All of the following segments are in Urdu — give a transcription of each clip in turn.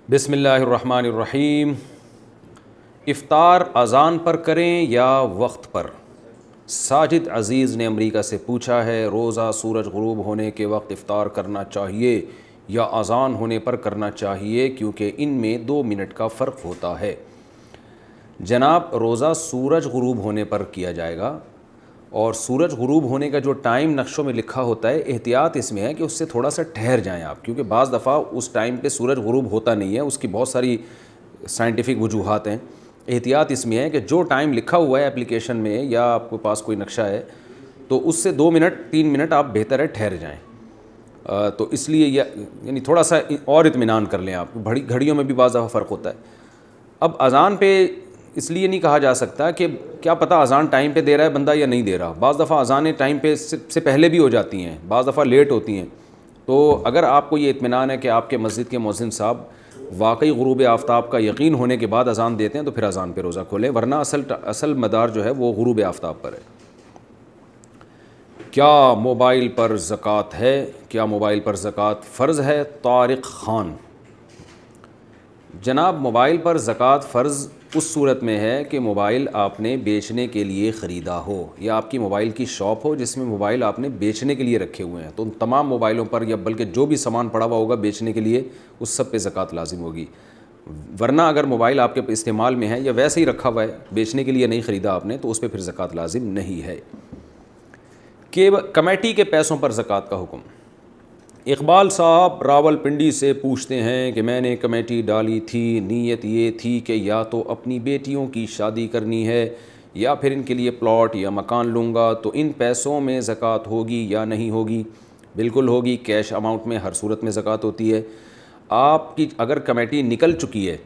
بسم اللہ الرحمن الرحیم۔ افطار اذان پر کریں یا وقت پر؟ ساجد عزیز نے امریکہ سے پوچھا ہے، روزہ سورج غروب ہونے کے وقت افطار کرنا چاہیے یا اذان ہونے پر کرنا چاہیے، کیونکہ ان میں 2 منٹ کا فرق ہوتا ہے؟ جناب، روزہ سورج غروب ہونے پر کیا جائے گا، اور سورج غروب ہونے کا جو ٹائم نقشوں میں لکھا ہوتا ہے، احتیاط اس میں ہے کہ اس سے تھوڑا سا ٹھہر جائیں آپ، کیونکہ بعض دفعہ اس ٹائم پہ سورج غروب ہوتا نہیں ہے، اس کی بہت ساری سائنٹیفک وجوہات ہیں۔ احتیاط اس میں ہے کہ جو ٹائم لکھا ہوا ہے اپلیکیشن میں یا آپ کے پاس کوئی نقشہ ہے، تو اس سے 2 منٹ 3 منٹ آپ بہتر ہے ٹھہر جائیں۔ تو اس لیے یعنی تھوڑا سا اور اطمینان کر لیں آپ، گھڑیوں میں بھی بعض دفعہ فرق ہوتا ہے۔ اب اذان پہ اس لیے نہیں کہا جا سکتا کہ کیا پتہ اذان ٹائم پہ دے رہا ہے بندہ یا نہیں دے رہا، بعض دفعہ اذانیں ٹائم پہ سے پہلے بھی ہو جاتی ہیں، بعض دفعہ لیٹ ہوتی ہیں۔ تو اگر آپ کو یہ اطمینان ہے کہ آپ کے مسجد کے مؤذن صاحب واقعی غروب آفتاب کا یقین ہونے کے بعد اذان دیتے ہیں، تو پھر اذان پہ روزہ کھولیں، ورنہ اصل مدار جو ہے وہ غروب آفتاب پر ہے۔ کیا موبائل پر زکوٰۃ ہے؟ کیا موبائل پر زکوٰۃ فرض ہے؟ طارق خان۔ جناب، موبائل پر زکوٰۃ فرض اس صورت میں ہے کہ موبائل آپ نے بیچنے کے لیے خریدا ہو، یا آپ کی موبائل کی شاپ ہو جس میں موبائل آپ نے بیچنے کے لیے رکھے ہوئے ہیں، تو ان تمام موبائلوں پر، یا بلکہ جو بھی سامان پڑا ہوا ہوگا بیچنے کے لیے، اس سب پہ زکوٰۃ لازم ہوگی۔ ورنہ اگر موبائل آپ کے استعمال میں ہے یا ویسے ہی رکھا ہوا ہے، بیچنے کے لیے نہیں خریدا آپ نے، تو اس پہ پھر زکوٰۃ لازم نہیں ہے۔ کہ کمیٹی کے پیسوں پر زکوٰۃ کا حکم۔ اقبال صاحب راول پنڈی سے پوچھتے ہیں کہ میں نے کمیٹی ڈالی تھی، نیت یہ تھی کہ یا تو اپنی بیٹیوں کی شادی کرنی ہے یا پھر ان کے لیے پلاٹ یا مکان لوں گا، تو ان پیسوں میں زکوٰۃ ہوگی یا نہیں ہوگی؟ بالکل ہوگی، کیش اماؤنٹ میں ہر صورت میں زکوٰۃ ہوتی ہے۔ آپ کی اگر کمیٹی نکل چکی ہے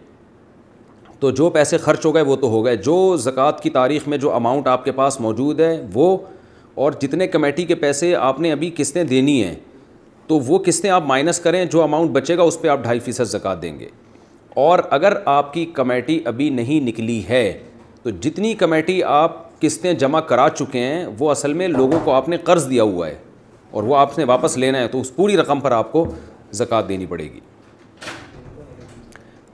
تو جو پیسے خرچ ہو گئے وہ تو ہو گئے، جو زکوٰۃ کی تاریخ میں جو اماؤنٹ آپ کے پاس موجود ہے وہ، اور جتنے کمیٹی کے پیسے آپ نے ابھی قسطیں دینی ہیں، تو وہ قسطیں آپ مائنس کریں، جو اماؤنٹ بچے گا اس پہ آپ 2.5% زکوٰۃ دیں گے۔ اور اگر آپ کی کمیٹی ابھی نہیں نکلی ہے تو جتنی کمیٹی آپ قسطیں جمع کرا چکے ہیں وہ اصل میں لوگوں کو آپ نے قرض دیا ہوا ہے اور وہ آپ نے واپس لینا ہے، تو اس پوری رقم پر آپ کو زکوٰۃ دینی پڑے گی۔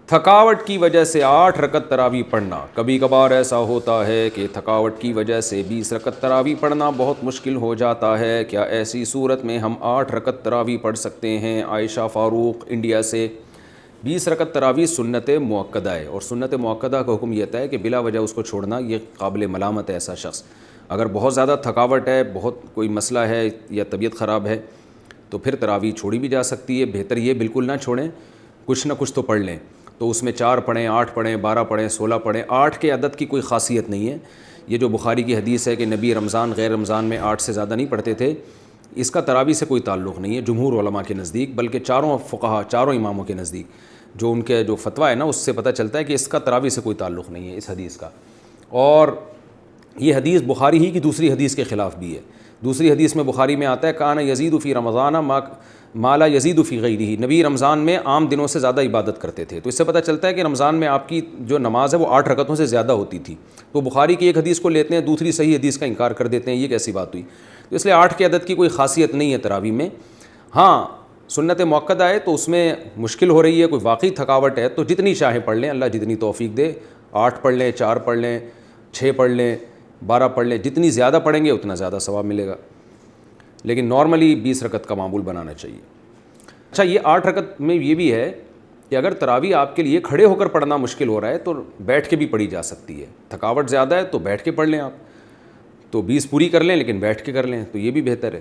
تھکاوٹ کی وجہ سے 8 رکعت تراویح پڑھنا۔ کبھی کبھار ایسا ہوتا ہے کہ تھکاوٹ کی وجہ سے 20 رکعت تراویح پڑھنا بہت مشکل ہو جاتا ہے، کیا ایسی صورت میں ہم 8 رکعت تراویح پڑھ سکتے ہیں؟ عائشہ فاروق انڈیا سے۔ 20 رکعت تراویح سنت مؤکدہ ہے، اور سنت مؤکدہ کا حکم یہ ہوتا ہے کہ بلا وجہ اس کو چھوڑنا یہ قابل ملامت ہے۔ ایسا شخص اگر بہت زیادہ تھکاوٹ ہے، بہت کوئی مسئلہ ہے یا طبیعت خراب ہے، تو پھر تراویح چھوڑی بھی جا سکتی ہے۔ بہتر یہ بالکل نہ چھوڑیں، کچھ نہ کچھ تو پڑھ لیں، تو اس میں 4 پڑھیں، 8 پڑھیں، 12 پڑھیں، 16 پڑھیں۔ 8 کے عدد کی کوئی خاصیت نہیں ہے۔ یہ جو بخاری کی حدیث ہے کہ نبی رمضان غیر رمضان میں 8 سے زیادہ نہیں پڑھتے تھے، اس کا تراویح سے کوئی تعلق نہیں ہے جمہور علماء کے نزدیک، بلکہ چاروں فقہا، چاروں اماموں کے نزدیک جو ان کے جو فتویٰ ہے نا، اس سے پتہ چلتا ہے کہ اس کا تراویح سے کوئی تعلق نہیں ہے اس حدیث کا۔ اور یہ حدیث بخاری ہی کی دوسری حدیث کے خلاف بھی ہے۔ دوسری حدیث میں بخاری میں آتا ہے کان یزید فی رمضان ما لا یزید فی غیرہ، نبی رمضان میں عام دنوں سے زیادہ عبادت کرتے تھے، تو اس سے پتہ چلتا ہے کہ رمضان میں آپ کی جو نماز ہے وہ 8 رکعتوں سے زیادہ ہوتی تھی۔ تو بخاری کی ایک حدیث کو لیتے ہیں، دوسری صحیح حدیث کا انکار کر دیتے ہیں، یہ کیسی بات ہوئی؟ تو اس لیے 8 کے عدد کی کوئی خاصیت نہیں ہے تراویح میں۔ ہاں، سنت مؤکدہ ہے تو اس میں مشکل ہو رہی ہے، کوئی واقعی تھکاوٹ ہے تو جتنی چاہیں پڑھ لیں، اللہ جتنی توفیق دے، 8 پڑھ لیں، 4 پڑھ لیں، 6 پڑھ لیں، 12 پڑھ لیں، جتنی زیادہ پڑھیں گے اتنا زیادہ ثواب ملے گا، لیکن نارملی 20 رکعت کا معمول بنانا چاہیے۔ اچھا، یہ 8 رکعت میں یہ بھی ہے کہ اگر تراویح آپ کے لیے کھڑے ہو کر پڑھنا مشکل ہو رہا ہے تو بیٹھ کے بھی پڑھی جا سکتی ہے۔ تھکاوٹ زیادہ ہے تو بیٹھ کے پڑھ لیں آپ، تو 20 پوری کر لیں لیکن بیٹھ کے کر لیں، تو یہ بھی بہتر ہے۔